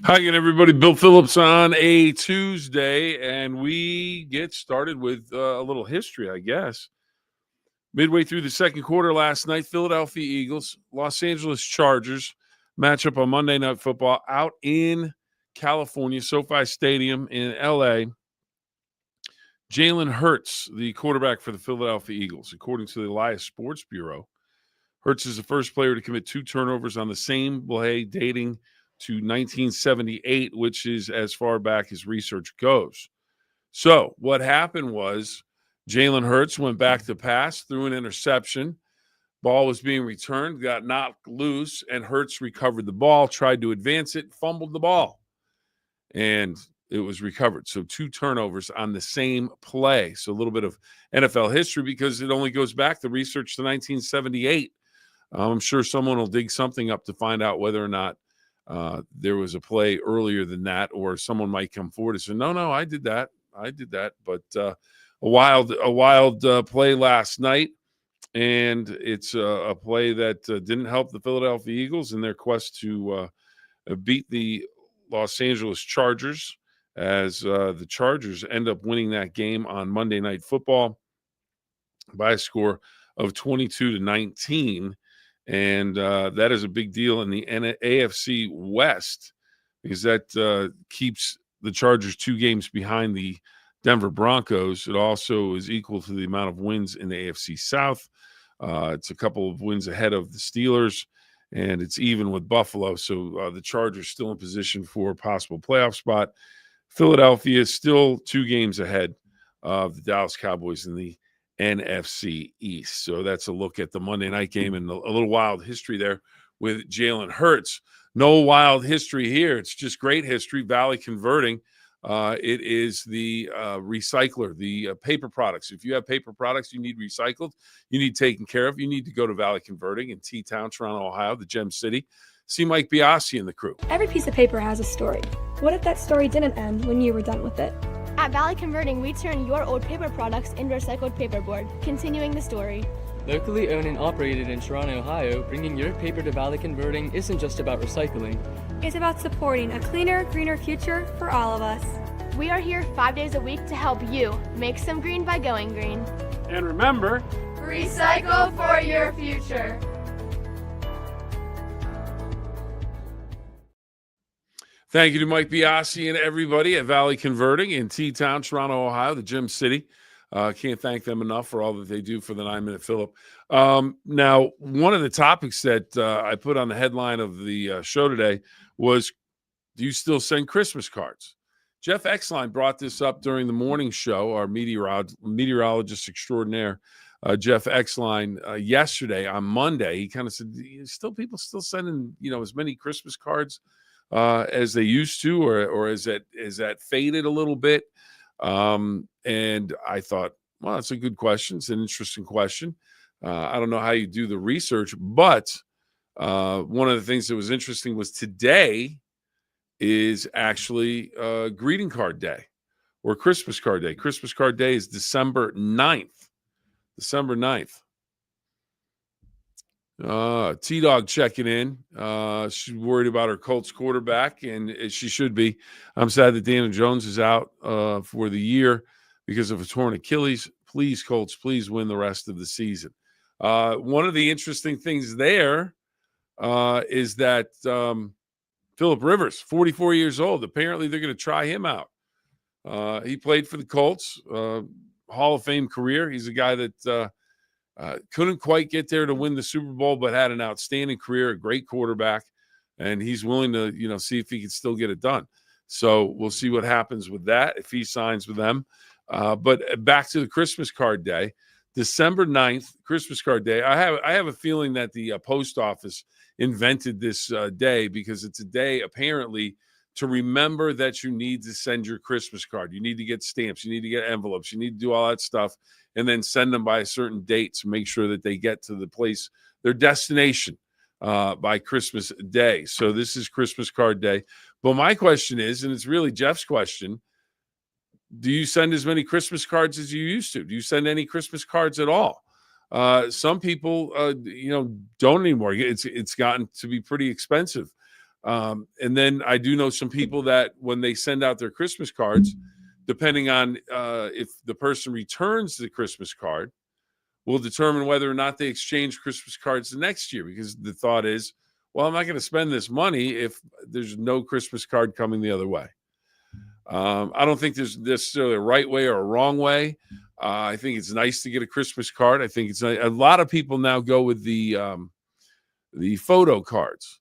Hi again, everybody. Bill Phillips on a Tuesday, and we get started with a little history, I guess. Midway through the second quarter last night, Philadelphia Eagles, Los Angeles Chargers matchup on Monday Night Football out in California, SoFi Stadium in L.A. Jalen Hurts, the quarterback for the Philadelphia Eagles, according to the Elias Sports Bureau, Hurts is the first player to commit 2 turnovers on the same play dating to 1978, which is as far back as research goes. So what happened was Jalen Hurts went back to pass, threw an interception. Ball was being returned, got knocked loose, and Hurts recovered the ball, tried to advance it, fumbled the ball, and it was recovered. So 2 turnovers on the same play. So a little bit of NFL history because it only goes back, the research, to 1978. I'm sure someone will dig something up to find out whether or not there was a play earlier than that, or someone might come forward and say, no, I did that. But a wild play last night, and it's a play that didn't help the Philadelphia Eagles in their quest to beat the Los Angeles Chargers, as the Chargers end up winning that game on Monday Night Football by a score of 22-19. And that is a big deal in the AFC West, because that keeps the Chargers 2 games behind the Denver Broncos. It also is equal to the amount of wins in the AFC South. It's a couple of wins ahead of the Steelers, and it's even with Buffalo. So the Chargers still in position for a possible playoff spot. Philadelphia is still 2 games ahead of the Dallas Cowboys in the NFC East. So that's a look at the Monday night game and a little wild history there with Jalen Hurts. No wild history here. It's just great history. Valley Converting. It is the recycler, the paper products. If you have paper products you need recycled, you need taken care of, you need to go to Valley Converting in T-Town, Toronto, Ohio, the Gem City. See Mike Biasi and the crew. Every piece of paper has a story. What if that story didn't end when you were done with it? At Valley Converting, we turn your old paper products into recycled paperboard, continuing the story. Locally owned and operated in Toronto, Ohio, bringing your paper to Valley Converting isn't just about recycling. It's about supporting a cleaner, greener future for all of us. We are here 5 days a week to help you make some green by going green. And remember, recycle for your future. Thank you to Mike Biasi and everybody at Valley Converting in T-Town, Toronto, Ohio, the Gem City. Can't thank them enough for all that they do for the 9-Minute Phill-Up. Now, one of the topics that I put on the headline of the show today was, do you still send Christmas cards? Jeff Exline brought this up during the morning show, our meteorologist extraordinaire, Jeff Exline, yesterday on Monday. He kind of said, people still sending, as many Christmas cards as they used to, or is that faded a little bit? And I thought, well, that's a good question. It's an interesting question. I don't know how you do the research, but one of the things that was interesting was today is actually greeting card day, or Christmas card day. Christmas card day is December 9th. December 9th. T-Dog checking in. She's worried about her Colts quarterback, and she should be. I'm sad that Daniel Jones is out for the year because of a torn Achilles. Please, Colts, please win the rest of the season. One of the interesting things there is that Phillip Rivers, 44 years old, apparently they're going to try him out. He played for the Colts, Hall of Fame career. He's a guy that couldn't quite get there to win the Super Bowl, but had an outstanding career, a great quarterback, and he's willing to, see if he can still get it done. So we'll see what happens with that if he signs with them. But back to the Christmas card day, December 9th, Christmas card day. I have a feeling that the post office invented this day because it's a day apparently to remember that you need to send your Christmas card. You need to get stamps. You need to get envelopes. You need to do all that stuff and then send them by a certain date to make sure that they get to the place, their destination, by Christmas Day. So this is Christmas card day. But my question is, and it's really Jeff's question, do you send as many Christmas cards as you used to? Do you send any Christmas cards at all? Some people, don't anymore. It's gotten to be pretty expensive. And then I do know some people that when they send out their Christmas cards, depending on if the person returns the Christmas card, will determine whether or not they exchange Christmas cards the next year. Because the thought is, well, I'm not going to spend this money if there's no Christmas card coming the other way. I don't think there's necessarily a right way or a wrong way. I think it's nice to get a Christmas card. I think it's a lot of people now go with the photo cards,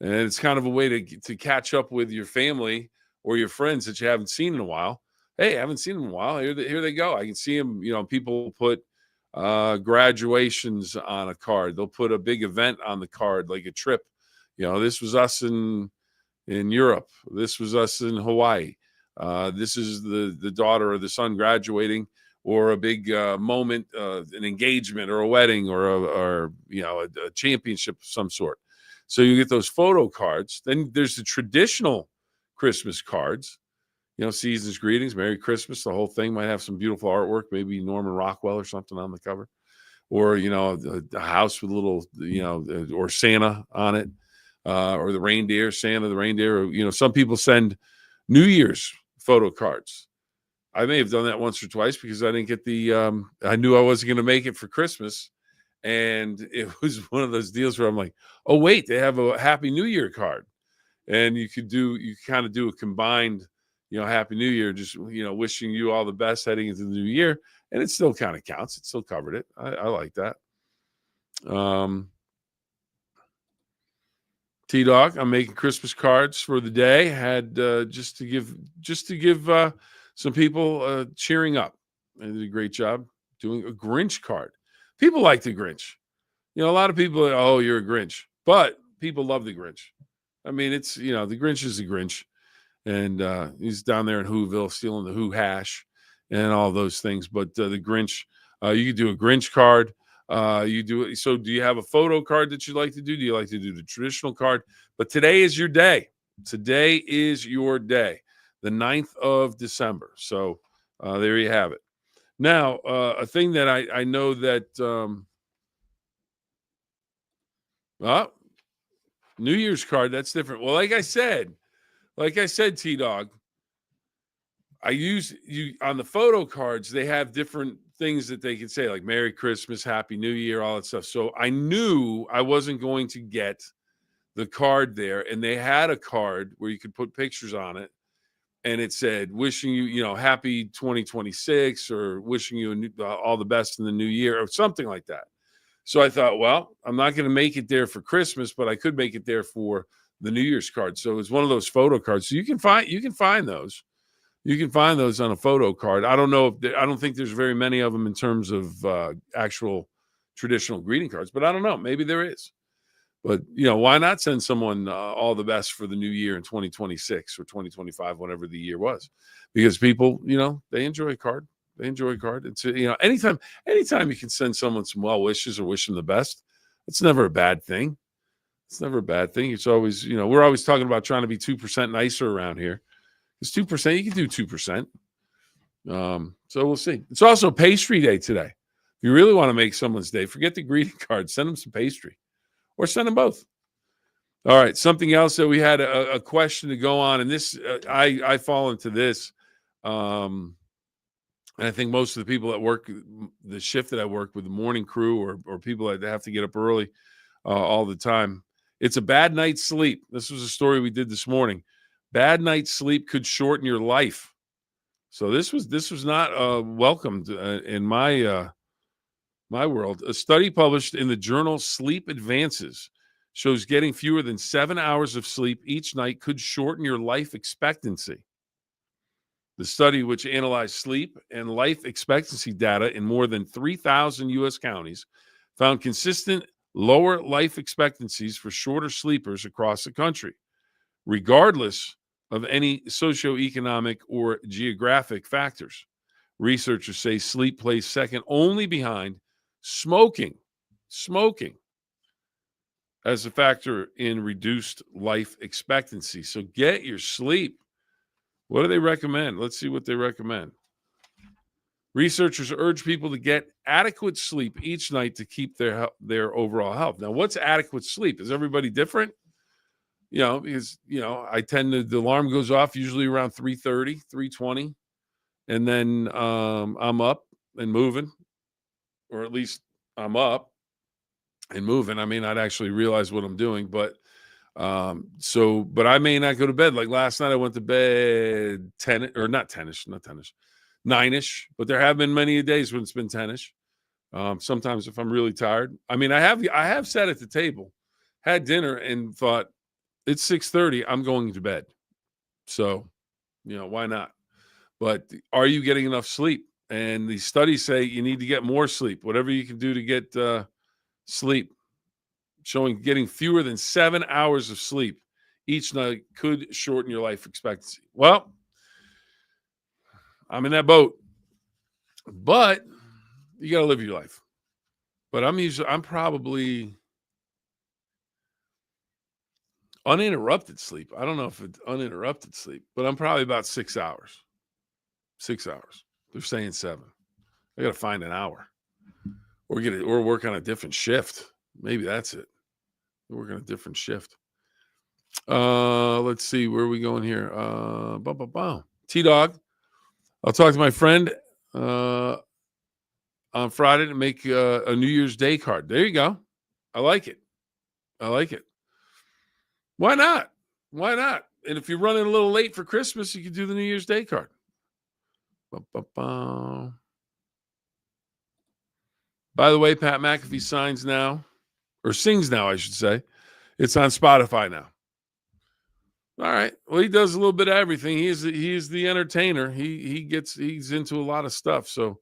and it's kind of a way to catch up with your family or your friends that you haven't seen in a while. Hey, I haven't seen them in a while. Here they go. I can see them. People put graduations on a card. They'll put a big event on the card, like a trip. This was us in Europe. This was us in Hawaii. This is the daughter or the son graduating, or a big moment, an engagement or a wedding or a championship of some sort. So you get those photo cards. Then there's the traditional Christmas cards, season's greetings, Merry Christmas. The whole thing might have some beautiful artwork, maybe Norman Rockwell or something on the cover, or, a house with a little, or Santa on it, or the reindeer, Santa, the reindeer. Or, some people send New Year's photo cards. I may have done that once or twice because I didn't get I knew I wasn't going to make it for Christmas. And it was one of those deals where I'm like, oh, wait, they have a Happy New Year card. And you kind of do a combined, Happy New Year, just, wishing you all the best heading into the new year. And it still kind of counts. It still covered it. I like that. T-Dog, I'm making Christmas cards for the day. Had just to give some people cheering up. I did a great job doing a Grinch card. People like the Grinch. A lot of people are, oh, you're a Grinch. But people love the Grinch. I mean, it's, the Grinch is the Grinch. And he's down there in Whoville stealing the Who hash and all those things. But the Grinch, you could do a Grinch card. You do it. So do you have a photo card that you like to do? Do you like to do the traditional card? But today is your day. Today is your day, the 9th of December. So there you have it. Now, a thing that I know that New Year's card, that's different. Well, like I said, T-Dog, I use you on the photo cards. They have different things that they can say, like Merry Christmas, Happy New Year, all that stuff. So I knew I wasn't going to get the card there. And they had a card where you could put pictures on it. And it said, wishing you, happy 2026, or wishing you all the best in the new year, or something like that. So I thought, well, I'm not going to make it there for Christmas, but I could make it there for the New Year's card. So it's one of those photo cards. So you can find those. You can find those on a photo card. I don't know I don't think there's very many of them in terms of actual traditional greeting cards, but I don't know. Maybe there is. But, why not send someone all the best for the new year in 2026 or 2025, whatever the year was? Because people, they enjoy a card. They enjoy a card. It's, anytime you can send someone some well wishes or wish them the best, it's never a bad thing. It's never a bad thing. It's always, we're always talking about trying to be 2% nicer around here. It's 2%. You can do 2%. So we'll see. It's also pastry day today. If you really want to make someone's day, forget the greeting card. Send them some pastry. Or send them both. All right. Something else that we had a question to go on, and this I fall into this, and I think most of the people that work the shift that I work with, the morning crew or people that have to get up early all the time, it's a bad night's sleep. This was a story we did this morning. Bad night's sleep could shorten your life. So this was not welcomed in my world. A study published in the journal Sleep Advances shows getting fewer than 7 hours of sleep each night could shorten your life expectancy. The study, which analyzed sleep and life expectancy data in more than 3,000 U.S. counties, found consistent lower life expectancies for shorter sleepers across the country, regardless of any socioeconomic or geographic factors. Researchers say sleep plays second only behind smoking as a factor in reduced life expectancy. So get your sleep. What do they recommend? Let's see what they recommend. Researchers urge people to get adequate sleep each night to keep their overall health. Now, what's adequate sleep? Is everybody different? because, I tend to, the alarm goes off usually around 3:30, 3:20. And then I'm up and moving, or at least I'm up and moving. I may not actually realize what I'm doing, but but I may not go to bed. Like last night, I went to bed 10 or not 10ish, 9ish. But there have been many days when it's been 10ish. Sometimes if I'm really tired, I mean, I have sat at the table, had dinner, and thought it's 6:30. I'm going to bed. So, why not? But are you getting enough sleep? And the studies say you need to get more sleep. Whatever you can do to get sleep, showing getting fewer than 7 hours of sleep each night could shorten your life expectancy. Well, I'm in that boat, but you got to live your life. But I'm probably uninterrupted sleep. I don't know if it's uninterrupted sleep, but I'm probably about 6 hours. 6 hours. They're saying 7. I got to find an hour, or work on a different shift. Maybe that's it. Work on a different shift. Let's see, where are we going here? T-Dog. I'll talk to my friend on Friday to make a New Year's Day card. There you go. I like it. Why not? And if you're running a little late for Christmas, you can do the New Year's Day card. By the way, Pat McAfee sings now, I should say. It's on Spotify now. All right. Well, he does a little bit of everything. He is the entertainer. He's into a lot of stuff. So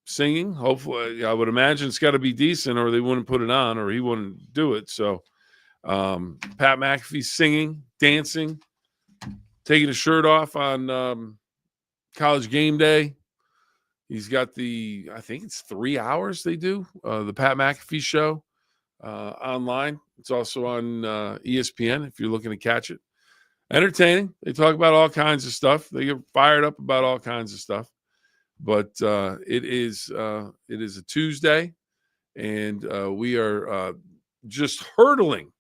singing, hopefully, I would imagine it's got to be decent, or they wouldn't put it on, or he wouldn't do it. So Pat McAfee singing, dancing, taking his shirt off on College Game Day. He's got I think it's 3 hours they do, the Pat McAfee show online. It's also on ESPN if you're looking to catch it. Entertaining. They talk about all kinds of stuff. They get fired up about all kinds of stuff. But it is a Tuesday, and we are just hurtling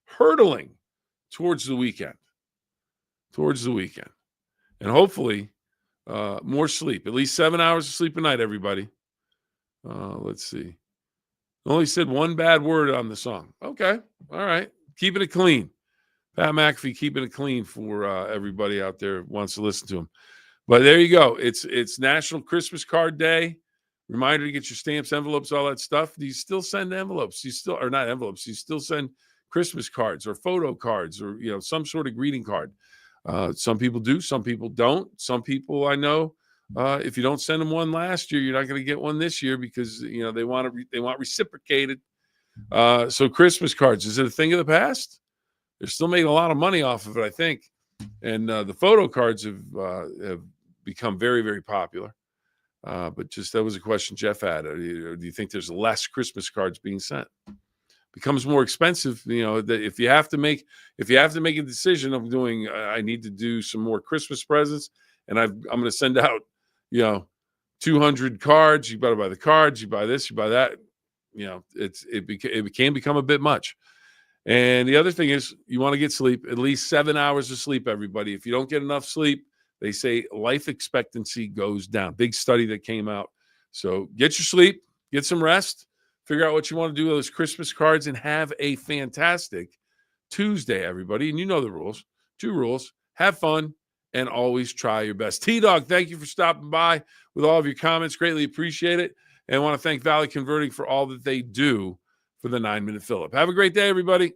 towards the weekend. And hopefully more sleep, at least 7 hours of sleep a night, everybody. Let's see. Only said one bad word on the song. Okay. All right. Keeping it clean. Pat McAfee keeping it clean for everybody out there who wants to listen to him. But there you go. It's National Christmas Card Day. Reminder to get your stamps, envelopes, all that stuff. Do you still send envelopes? You still send Christmas cards or photo cards, or some sort of greeting card. Some people do, some people don't. Some people I know, if you don't send them one last year, you're not going to get one this year because they want reciprocated. So Christmas cards, is it a thing of the past? They're still making a lot of money off of it, I think. And the photo cards have become very, very popular. But just that was a question Jeff had. Do you think there's less Christmas cards being sent? Becomes more expensive, if you have to make a decision of doing, I need to do some more Christmas presents, and I'm going to send out 200 cards. You better buy the cards, you buy this, you buy that. It can become a bit much. And the other thing is, you want to get sleep, at least 7 hours of sleep, everybody. If you don't get enough sleep, they say life expectancy goes down. Big study that came out. So get your sleep, get some rest. Figure out what you want to do with those Christmas cards, and have a fantastic Tuesday, everybody. And you know the rules. 2 rules. Have fun and always try your best. T-Dog, thank you for stopping by with all of your comments. Greatly appreciate it. And I want to thank Valley Converting for all that they do for the 9-Minute Phill-Up. Have a great day, everybody.